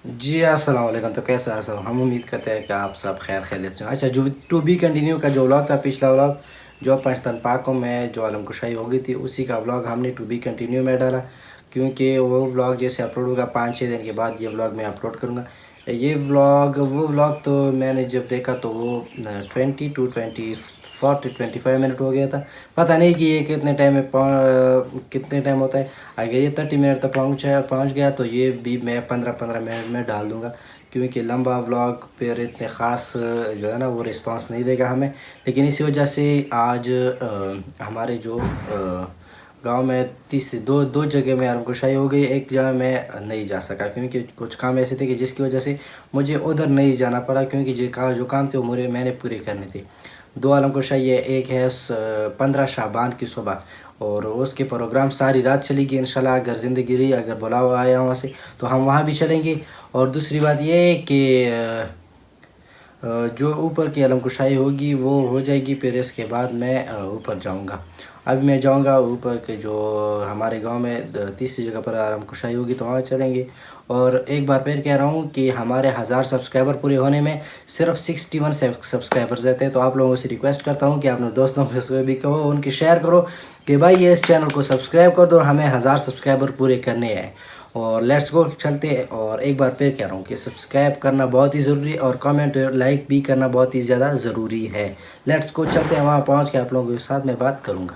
जी, अस्सलाम वालेकुम। तो कैसे हैं सब? हम उम्मीद करते हैं कि आप सब खैर खैरियत से हो। अच्छा, जो टू बी कंटिन्यू का जो व्लॉग था, पिछला व्लॉग जो पंचतन में जो आलमकुशाई हो गई थी, उसी का व्लॉग हमने टू बी कंटिन्यू में डाला, क्योंकि वो व्लॉग जैसे अपलोड होगा 5-6 दिन के बाद ये व्लॉग मैं अपलोड करूँगा। ये व्लॉग वो व्लॉग तो मैंने जब देखा तो वो 20 टू 24 टू 25 मिनट हो गया था। पता नहीं कि ये कितने टाइम में कितने टाइम होता है। अगर ये 30 मिनट तक पहुँच गया तो ये भी मैं 15-15 मिनट में डाल दूँगा, क्योंकि लंबा व्लॉग फिर इतने ख़ास जो है ना वो रिस्पांस नहीं देगा हमें। लेकिन इसी वजह से आज हमारे जो गांव में तीस दो दो जगह में आलमकुशाई हो गई। एक जगह मैं नहीं जा सका, क्योंकि कुछ काम ऐसे थे कि जिसकी वजह से मुझे उधर नहीं जाना पड़ा, क्योंकि जो काम थे वो मैंने पूरे करने थे। दो आलमकुशाई है, एक है 15 शाबान की सुबह, और उसके प्रोग्राम सारी रात चलेगी इंशाल्लाह। अगर ज़िंदगी रही, अगर बुलावा आया वहाँ से, तो हम वहाँ भी चलेंगे। और दूसरी बात ये है कि जो ऊपर की अलमकुशाई होगी वो हो जाएगी, फिर इसके बाद मैं ऊपर जाऊंगा। अभी मैं जाऊंगा ऊपर के जो हमारे गांव में तीसरी जगह पर अलमकुशाई होगी, तो वहाँ चलेंगे। और एक बार फिर कह रहा हूँ कि हमारे 1000 सब्सक्राइबर पूरे होने में सिर्फ 61 सब्सक्राइबर्स रहते हैं। तो आप लोगों से रिक्वेस्ट करता हूँ कि अपने दोस्तों को भी कहो, उनकी शेयर करो कि भाई ये इस चैनल को सब्सक्राइब कर दो, हमें 1000 सब्सक्राइबर पूरे करने हैं। और लेट्स गो, चलते हैं। और एक बार फिर कह रहा हूँ कि सब्सक्राइब करना बहुत ही ज़रूरी है, और कमेंट और लाइक भी करना बहुत ही ज़्यादा ज़रूरी है। लेट्स गो, चलते हैं। वहाँ पहुँच के आप लोगों के साथ मैं बात करूँगा।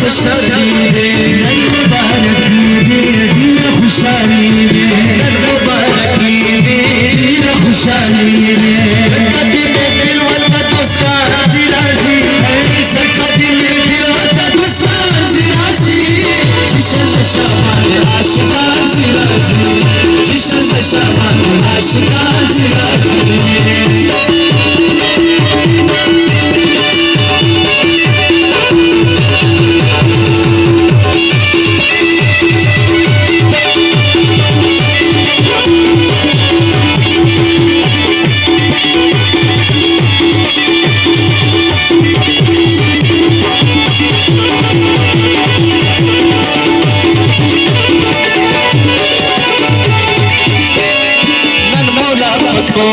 खुशहाली रे नई मुबारक ईद खुशहाली रे नई मुबारक ईद खुशहाली रे कदी में दिल वता दोस्ता राजी राजी कदी में दिल वता दोस्ता राजी राजी जिशन शशाबाद आशिका राजी राजी जिशन शशाबाद आशिका राजी राजी को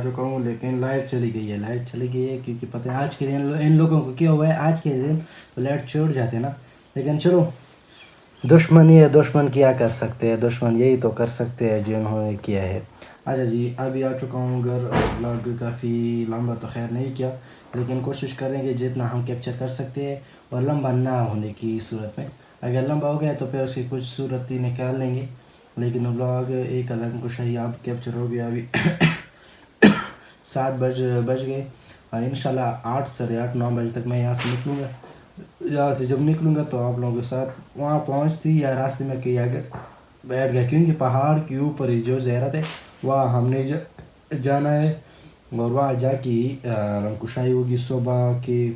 चुका हूँ, लेकिन लाइट चली गई है। लाइट चली गई है क्योंकि पता है आज के दिन इन लोगों को क्या हुआ है, आज के दिन तो लाइट छोड़ जाते हैं ना। लेकिन चलो, दुश्मन ही है, दुश्मन क्या कर सकते हैं, दुश्मन यही तो कर सकते हैं जिन्होंने किया है। अच्छा जी, अभी आ चुका हूँ घर। व्लॉग काफ़ी लंबा तो खैर नहीं किया, लेकिन कोशिश करेंगे जितना हम कैप्चर कर सकते हैं और लंबा ना होने की सूरत में। अगर लंबा हो गया तो फिर उसकी कुछ सूरत ही निकाल लेंगे, लेकिन व्लॉग एक अलग कुछ ही आप कैप्चर हो गया। अभी 7 बज गए। इंशाल्लाह 8 साढ़े 8 9 बजे तक मैं यहाँ से निकलूँगा। यहाँ से जब निकलूँगा तो आप लोगों के साथ वहाँ पहुँचती या रास्ते में कहीं आगे बैठ गया, क्योंकि पहाड़ के ऊपर ही जो ज़ियारत है वहाँ हमने जाना है। और वहाँ जाके कुशाई होगी सुबह के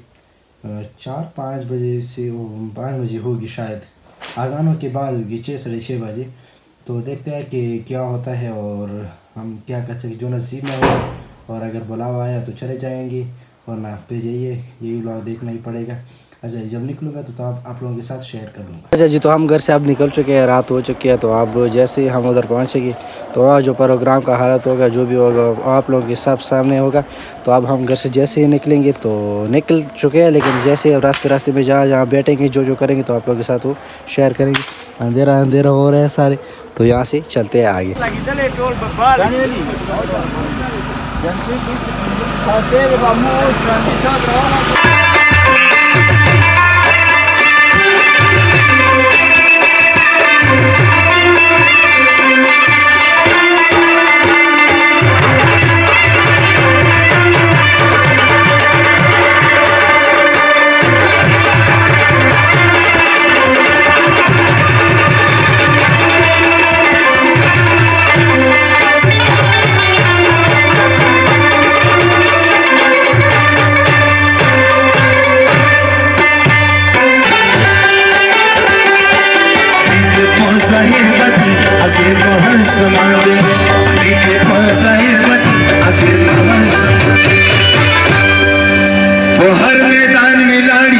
4-5 बजे से 5 बजे होगी शायद, अज़ानों के बाद होगी 6 साढ़े 6 बजे। तो देखते हैं कि क्या होता है और हम क्या कर सकते, जो नसीब में होगा। और अगर बुलावा आया तो चले जाएंगे, वरना फिर यही व्लॉग देखना ही पड़ेगा। अच्छा, जब निकलूँगा तो आप लोगों के साथ शेयर कर लूँगा। अच्छा जी, तो हम घर से अब निकल चुके हैं, रात हो चुकी है। तो अब जैसे ही हम उधर पहुँचेंगे तो वहाँ जो प्रोग्राम का हालत होगा, जो भी होगा आप लोगों के सब सामने होगा। तो अब हम घर से जैसे ही निकलेंगे तो निकल चुके हैं, लेकिन जैसे रास्ते में जहाँ बैठेंगे, जो करेंगे तो आप लोगों के साथ वो शेयर करेंगे। अंधेरा हो रहा है सारे, तो यहाँ से चलते हैं आगे। वो हर मैदान में लाड़ी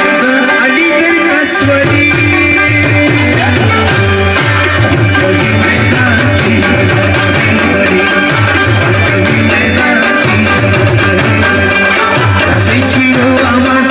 अलीगढ़ कसवरी, कभी मैदान की बड़ी, कभी मैदान की बड़ी, आवाज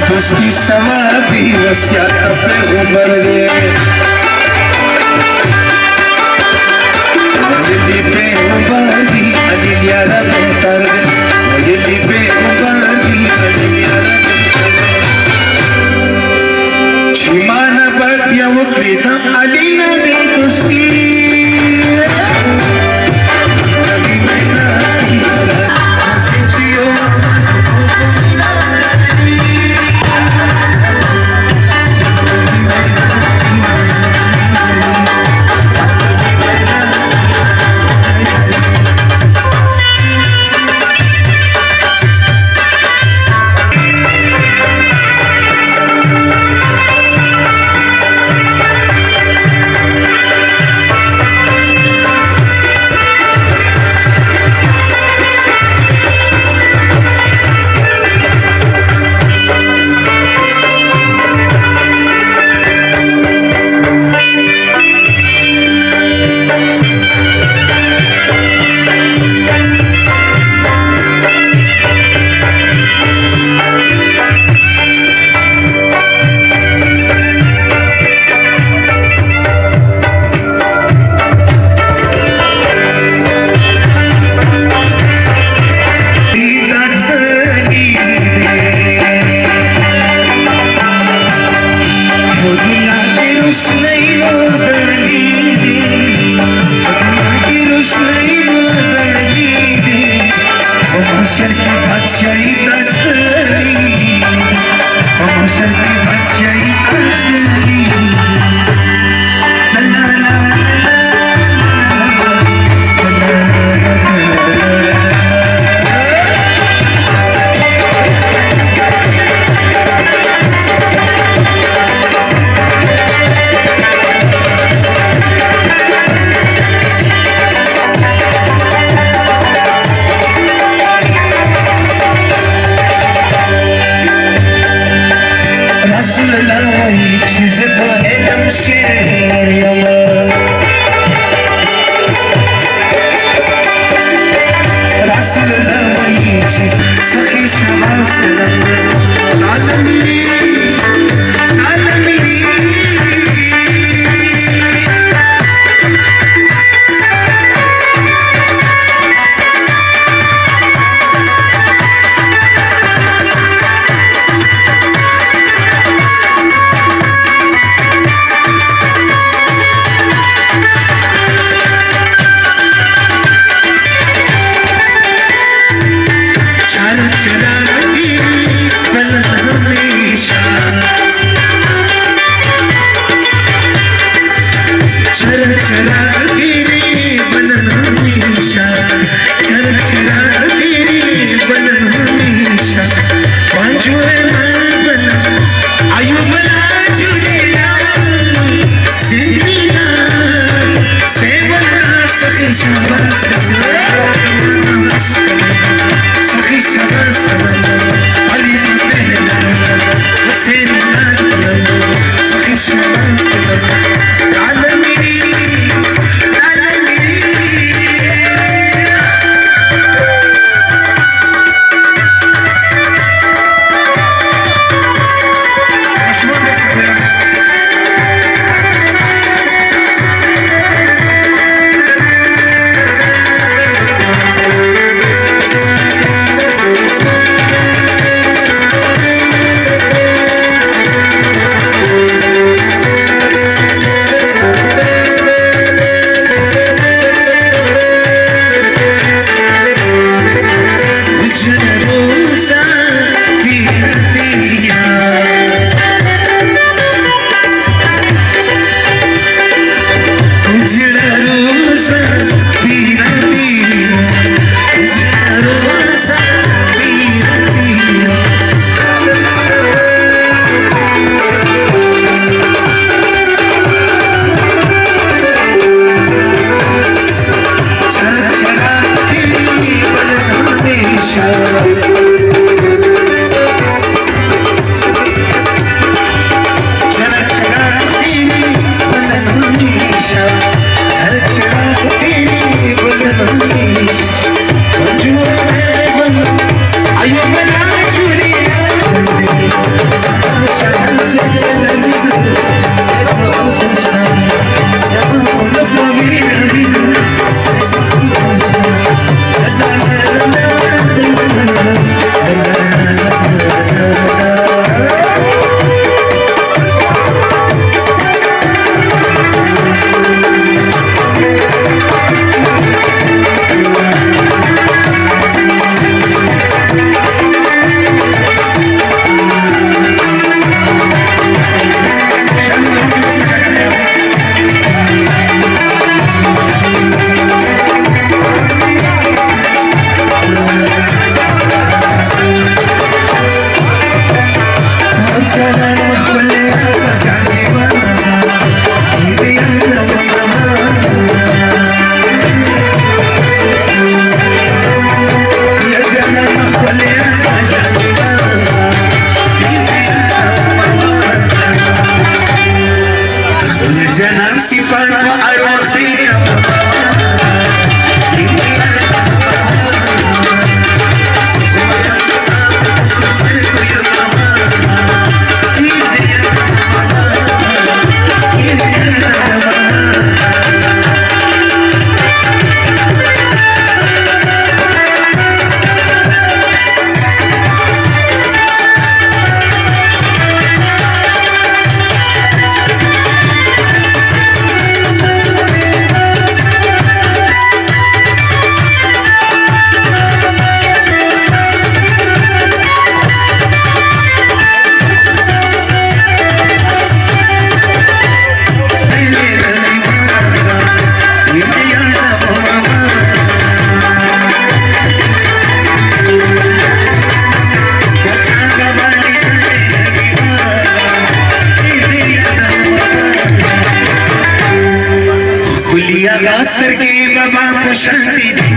उसकी सवाबी वसियत पैगंबर दे, वही पैगंबर दी अली यारा बेहतर दे, वही पैगंबर दी अली यारा बेहतर। छिमाना बतिया वो क्रीता अली नबी उसकी, कभी मैंने की हंसी जियो سترګې بابا په شانتي دي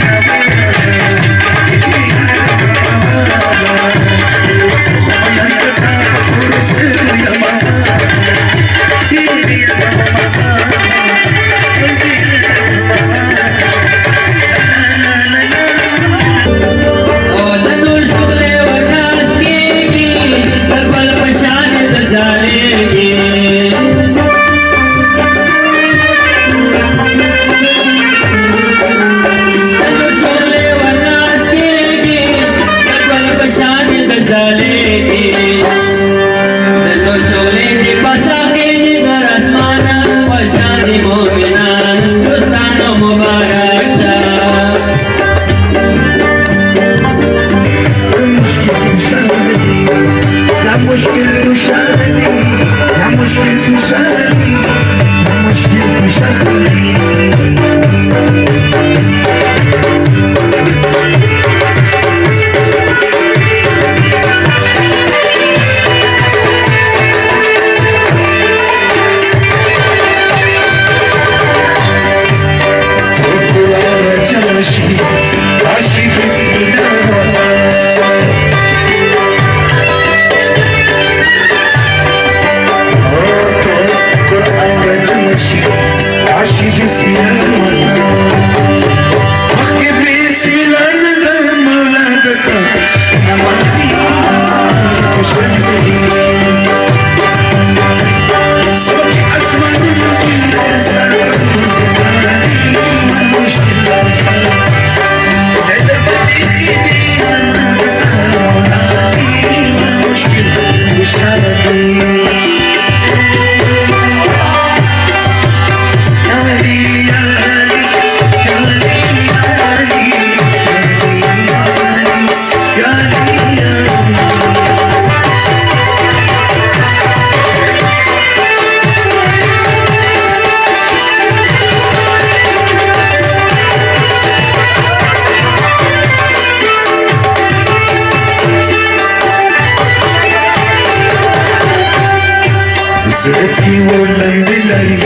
زړګي ولند لري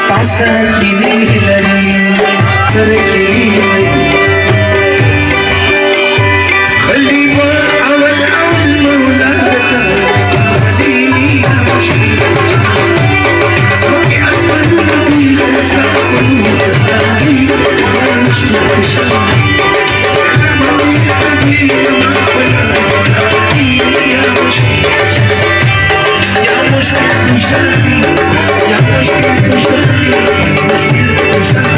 پاسه کینې لري زړګي خلیفہ اول مولا تعالی سموږی اسمان ندی خسا کوي تعالی مشکل شي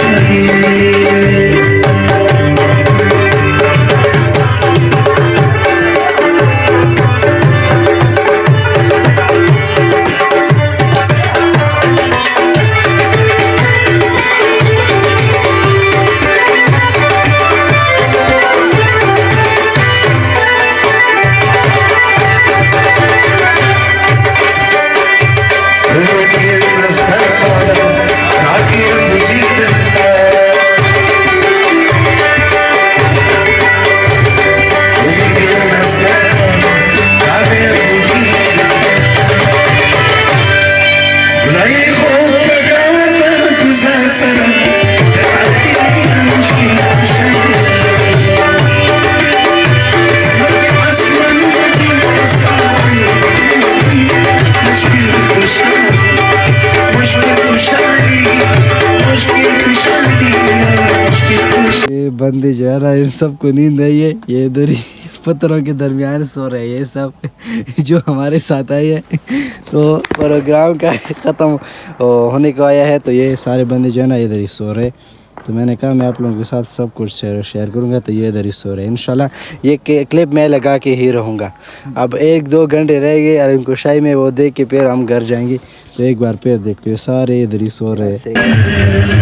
बंदे जो है ना इन सबको नींद आई है, ये इधर ही पत्थरों के दरमियान सो रहे हैं ये सब जो हमारे साथ आई है। तो प्रोग्राम का ख़त्म होने को आया है, तो ये सारे बंदे जो है ना इधर ही सो रहे। तो मैंने कहा मैं आप लोगों के साथ सब कुछ शेयर करूँगा, तो ये इधर ही सो रहे हैं। इंशाल्लाह ये क्लिप मैं लगा के ही रहूँगा। अब 1-2 घंटे रह गए अरम शाही में, वो देख के फिर हम घर जाएंगे। तो एक बार फिर देख लो सारे इधर ही सो रहे हैं।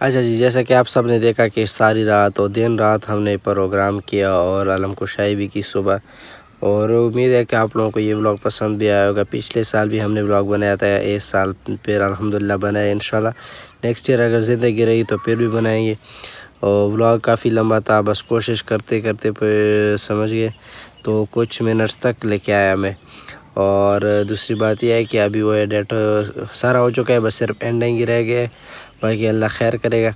अच्छा जी, जैसा कि आप सब ने देखा कि सारी रात और दिन रात हमने प्रोग्राम किया और आलम कुशाई भी की सुबह, और उम्मीद है कि आप लोगों को ये व्लॉग पसंद भी आया होगा। पिछले साल भी हमने व्लॉग बनाया था, इस साल फिर अल्हम्दुलिल्लाह बनाया। इंशाल्लाह नेक्स्ट ईयर अगर ज़िंदगी रही तो फिर भी बनाएंगे। और व्लॉग काफ़ी लंबा था, बस कोशिश करते करते समझ गए तो कुछ मिनट्स तक लेके आया मैं। और दूसरी बात यह है कि अभी वो एडिट सारा हो चुका है, बस सिर्फ एंडिंग ही रह गया है, बाकी अल्लाह खैर करेगा।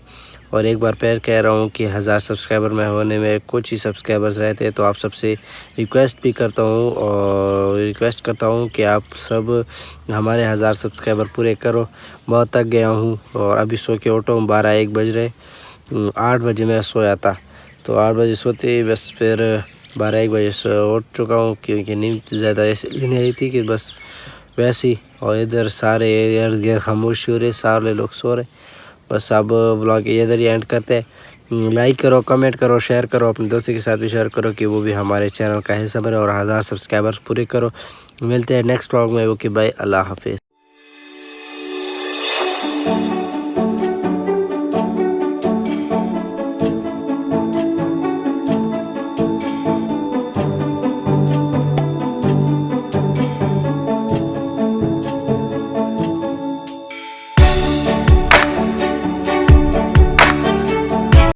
और एक बार फिर कह रहा हूँ कि 1000 सब्सक्राइबर में होने में कुछ ही सब्सक्राइबर्स रहते हैं, तो आप सबसे रिक्वेस्ट भी करता हूँ और रिक्वेस्ट करता हूँ कि आप सब हमारे 1000 सब्सक्राइबर पूरे करो। बहुत थक गया हूँ और अभी सो के उठा हूँ, 12-1 बज रहे। 8 बजे मैं सोया था, तो 8 बजे सोते बस फिर 12-1 बजे से उठ चुका हूँ, क्योंकि नींद ज़्यादा इसलिए नहीं आई थी कि बस वैसे ही। और इधर सारे इर्द गिर्द खामोशी हो रहे, सारे लोग सो रहे। बस अब व्लॉग इधर ही एंड करते हैं। लाइक करो, कमेंट करो, शेयर करो, अपने दोस्तों के साथ भी शेयर करो कि वो भी हमारे चैनल का हिस्सा बने और 1000 सब्सक्राइबर्स पूरे करो। मिलते हैं नेक्स्ट व्लॉग में। ओके बाय, अल्लाह हाफिज़।